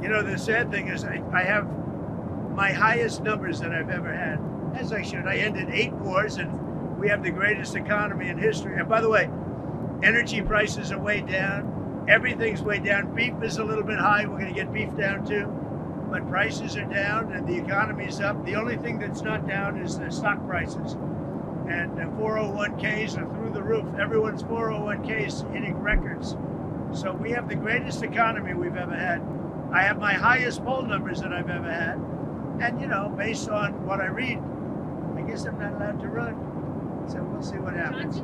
You know, the sad thing is I have my highest numbers that I've ever had, as I should. I ended 8 wars, and we have the greatest economy in history. And by the way, energy prices are way down. Everything's way down. Beef is a little bit high. We're going to get beef down too. But prices are down and the economy's up. The only thing that's not down is the stock prices. And 401ks are through the roof. Everyone's 401ks hitting records. So we have the greatest economy we've ever had. I have my highest poll numbers that I've ever had. And, you know, based on what I read, I guess I'm not allowed to run. So we'll see what happens.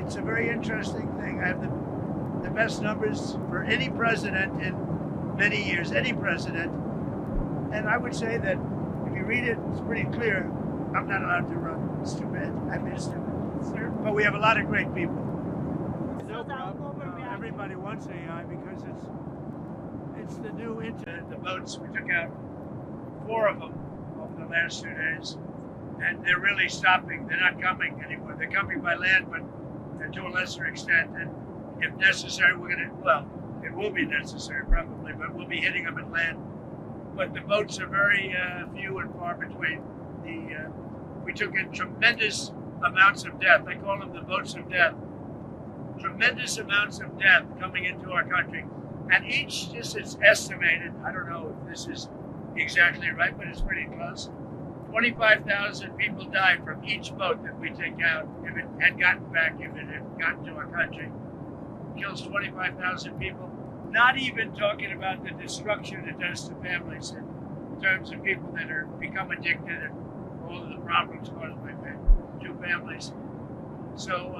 It's a very interesting thing. I have the best numbers for any president in many years, any president. And I would say that if you read it, it's pretty clear. I'm not allowed to run. It's too bad. I missed it. Sir. But we have a lot of great people. No problem. Everybody wants AI because it's the new internet. The boats, we took out 4 of them over the last 2 days. And they're really stopping. They're not coming anymore. They're coming by land, but to a lesser extent. And if necessary, we're going to, well, it will be necessary probably, but we'll be hitting them at land. But the boats are very few and far between. We took in tremendous amounts of death. I call them the boats of death. Tremendous amounts of death coming into our country. And each, just it's estimated, I don't know if this is exactly right, but it's pretty close. 25,000 people die from each boat that we take out. If it had gotten back, if it had gotten to our country, kills 25,000 people. Not even talking about the destruction it does to families in terms of people that are become addicted and all of the problems caused by two families. So,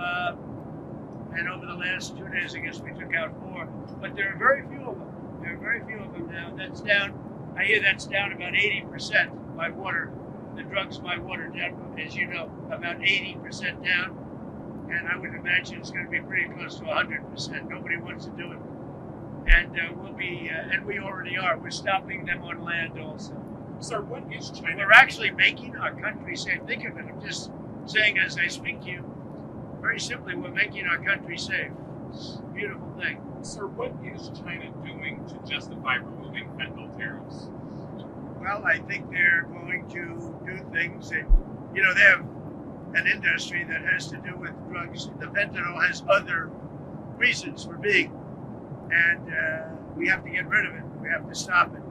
and over the last 2 days, I guess we took out 4, but there are very few of them. There are very few of them now. That's down, I hear that's down about 80% by water. The drugs by water down, as you know, about 80% down. And I would imagine it's going to be pretty close to 100%. Nobody wants to do it. And we'll be, and we already are. We're stopping them on land also. Sir, what is China? We're actually making our country safe. Think of it. I'm just saying as I speak to you, very simply, we're making our country safe. It's a beautiful thing. Sir, what is China doing to justify removing fentanyl tariffs? Well, I think they're going to do things that, you know, they have an industry that has to do with drugs. The fentanyl has other reasons for being. And we have to get rid of it. We have to stop it.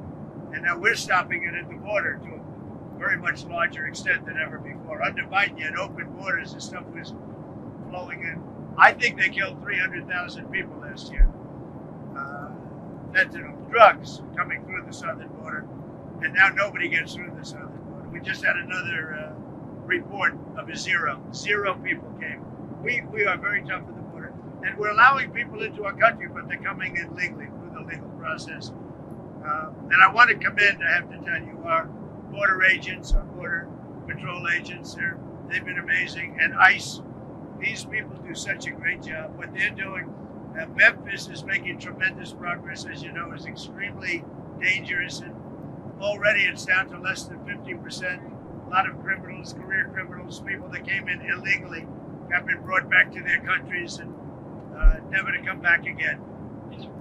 And now we're stopping it at the border to a very much larger extent than ever before. Under Biden, you had open borders and stuff was flowing in. I think they killed 300,000 people last year. Fentanyl, drugs coming through the southern border. And now nobody gets through the southern border. We just had another report of a zero. 0 people came. We are very tough at the border. And we're allowing people into our country, but they're coming in legally through the legal process. And I want to commend, I have to tell you, our border agents, our border patrol agents, they've been amazing. And ICE, these people do such a great job. What they're doing, Memphis is making tremendous progress, as you know, is extremely dangerous. And already it's down to less than 50%. A lot of criminals, career criminals, people that came in illegally have been brought back to their countries and never to come back again.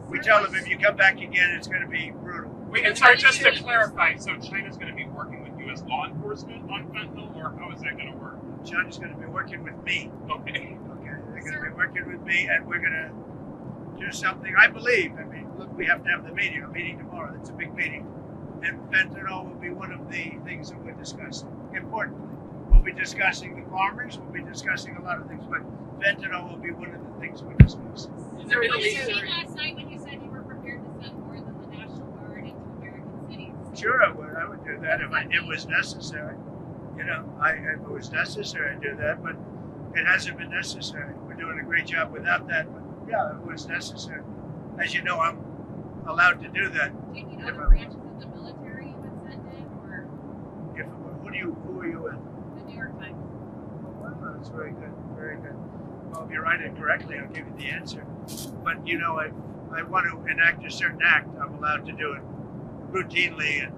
We tell them if you come back again, it's going to be brutal. Wait, and sorry, just to clarify, so China's going to be working with U.S. law enforcement on fentanyl, or how is that going to work? China's going to be working with me. Okay. Okay, they're going to be working with me, and we're going to do something, I believe. I mean, look, we have to have the meeting, a meeting tomorrow. It's a big meeting. And fentanyl will be one of the things that we're discussing. Importantly, we'll be discussing the farmers, we'll be discussing a lot of things, but fentanyl will be one of the things we're discussing. Is there really last night when you said you were prepared to send more than the National Guard into American cities? Sure, I would. I would do that if it was necessary. You know, if it was necessary, I'd do that, but it hasn't been necessary. We're doing a great job without that, but yeah, if it was necessary. As you know, I'm allowed to do that. Do you need other branches of the military you would send in, or? If it were, who are you with? The New York Times. Well, that's very good, very good. Well, if you write it correctly, I'll give you the answer. But, you know, I want to enact a certain act. I'm allowed to do it routinely, and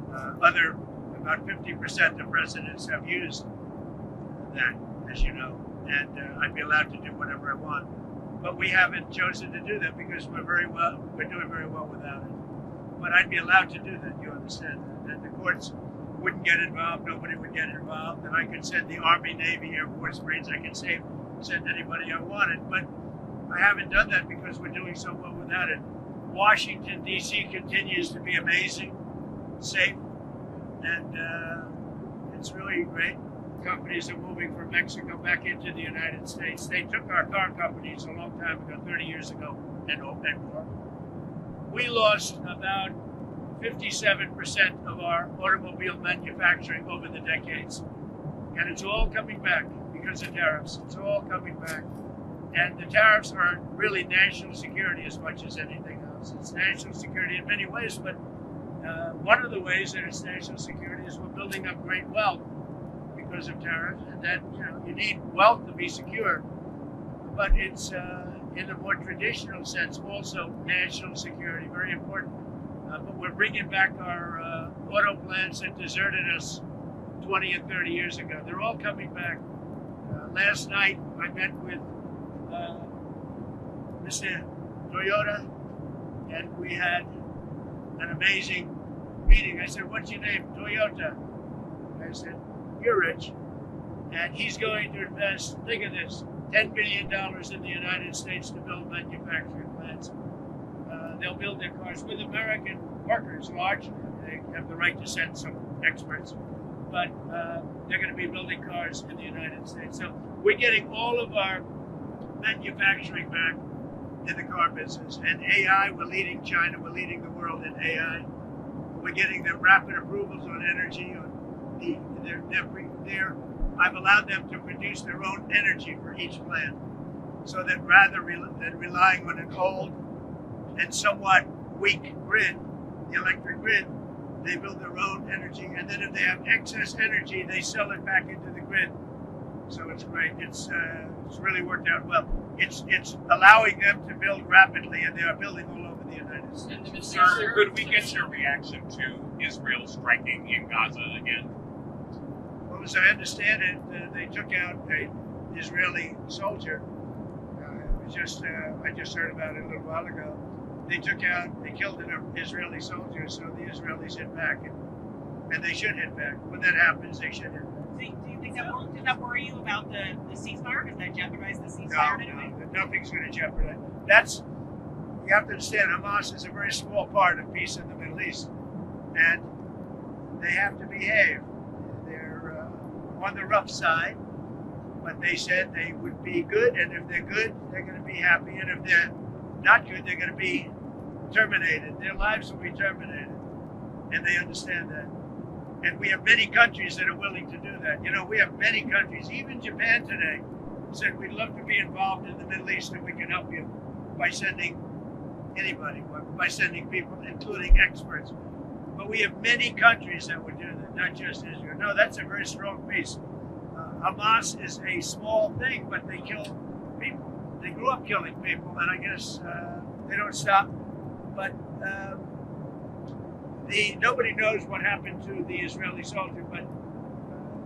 about 50% of presidents have used that, as you know. And I'd be allowed to do whatever I want. but we haven't chosen to do that because we're doing very well without it. But I'd be allowed to do that, you understand that. And the courts wouldn't get involved, nobody would get involved, and I could send the Army, Navy, Air Force, Marines, I could send anybody I wanted, but I haven't done that because we're doing so well without it. Washington, D.C. continues to be amazing, safe, and it's really great. Companies are moving from Mexico back into the United States. They took our car companies a long time ago, 30 years ago, and more. We lost about 57% of our automobile manufacturing over the decades. And it's all coming back because of tariffs. It's all coming back. And the tariffs are really national security as much as anything else. It's national security in many ways, but one of the ways that it's national security is we're building up great wealth because of tariffs. And that, you need wealth to be secure. But it's, in a more traditional sense, also national security, very important. But we're bringing back our auto plants that deserted us 20 and 30 years ago. They're all coming back. Last night, I met with Mr. Toyota, and we had an amazing meeting. I said, "What's your name?" "Toyota." I said, "You're rich." And he's going to invest, think of this, $10 billion in the United States to build manufacturing plants. They'll build their cars with American workers largely. They have the right to send some experts, but they're going to be building cars in the United States. So we're getting all of our manufacturing back in the car business. And AI, we're leading China, we're leading the world in AI. We're getting them rapid approvals on energy. I've allowed them to produce their own energy for each plant, so that rather than relying on an old and somewhat weak grid, the electric grid, they build their own energy, and then if they have excess energy, they sell it back into the grid. So it's great. It's really worked out well. It's allowing them to build rapidly, and they are building all over the United States. Sir, could we get your reaction to Israel striking in Gaza again? Well, as I understand it, they took out an Israeli soldier. I just heard about it a little while ago. They killed an Israeli soldier, so the Israelis hit back, and they should hit back. When that happens, they should hit back. Do you think does that worry you about the ceasefire? Does that jeopardize the ceasefire in any way? No, nothing's going to jeopardize. You have to understand, Hamas is a very small part of peace in the Middle East, and they have to behave. They're on the rough side, but they said they would be good, and if they're good, they're going to be happy, and if they're not good, they're going to be terminated. Their lives will be terminated, and they understand that. And we have many countries that are willing to do that. We have many countries, even Japan today, said we'd love to be involved in the Middle East, and we can help you by sending anybody, by sending people, including experts. But we have many countries that would do that, not just Israel. No, that's a very strong piece. Hamas is a small thing, but they kill people. They grew up killing people, and I guess they don't stop. But nobody knows what happened to the Israeli soldier, but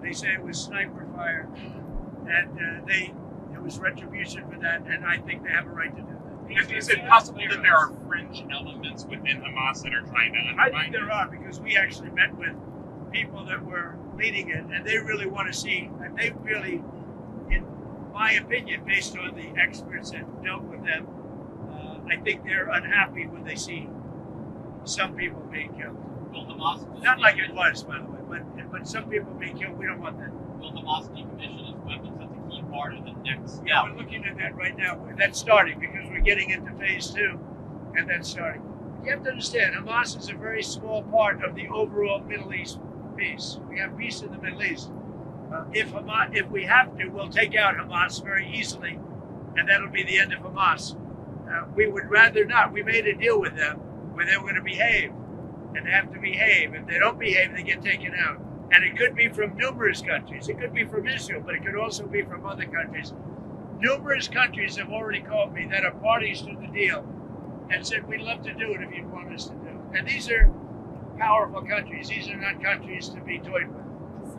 they say it was sniper fire, and it was retribution for that, and I think they have a right to do that. Is it possible that there are fringe elements within Hamas that are trying to undermine? I think there are, because we actually met with people that were leading it, and they really want to see, and they really, in my opinion, based on the experts that dealt with them, I think they're unhappy when they see some people being killed. Will Hamas Not like it was, by the way, but some people being killed, we don't want that. Will Hamas decommission its weapons? That's a key part of the next. Yeah, we're looking at that right now. That's starting because we're getting into phase 2, and that's starting. You have to understand, Hamas is a very small part of the overall Middle East peace. We have peace in the Middle East. If we have to, we'll take out Hamas very easily, and that'll be the end of Hamas. We would rather not. We made a deal with them where they were going to behave, and they have to behave. If they don't behave, they get taken out. And it could be from numerous countries. It could be from Israel, but it could also be from other countries. Numerous countries have already called me that are parties to the deal and said, we'd love to do it if you'd want us to do it. And these are powerful countries. These are not countries to be toyed with. What's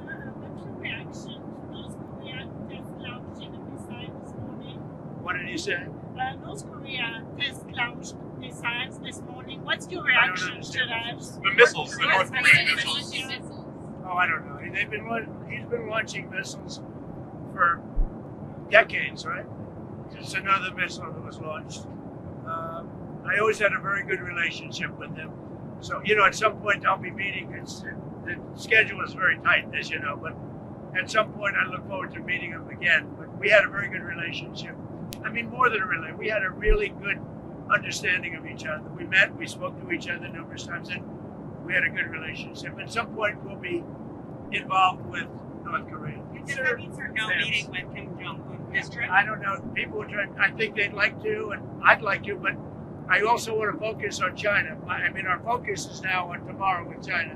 your reaction to those who react just launched in a missile this morning? What did he say? North Korea test launched missiles this morning. What's your I don't reaction to understand. that? The missiles, the North President Korean is missiles. launching missiles. Oh, I don't know. He's been launching missiles for decades, right? Just another missile that was launched. I always had a very good relationship with him. So, at some point I'll be meeting. The schedule is very tight, as you know, but at some point I look forward to meeting him again. But we had a very good relationship. I mean, more than a relationship. We had a really good understanding of each other. We met, we spoke to each other numerous times, and we had a good relationship. At some point we'll be involved with North Korea. That means there's no meeting with Kim Jong-un this trip. I don't know. People are trying. I think they'd like to, and I'd like to, but I also want to focus on China. I mean, our focus is now on tomorrow with China,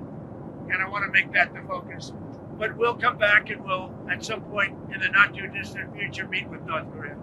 and I want to make that the focus. But we'll come back and we'll, at some point in the not too distant future, meet with North Korea.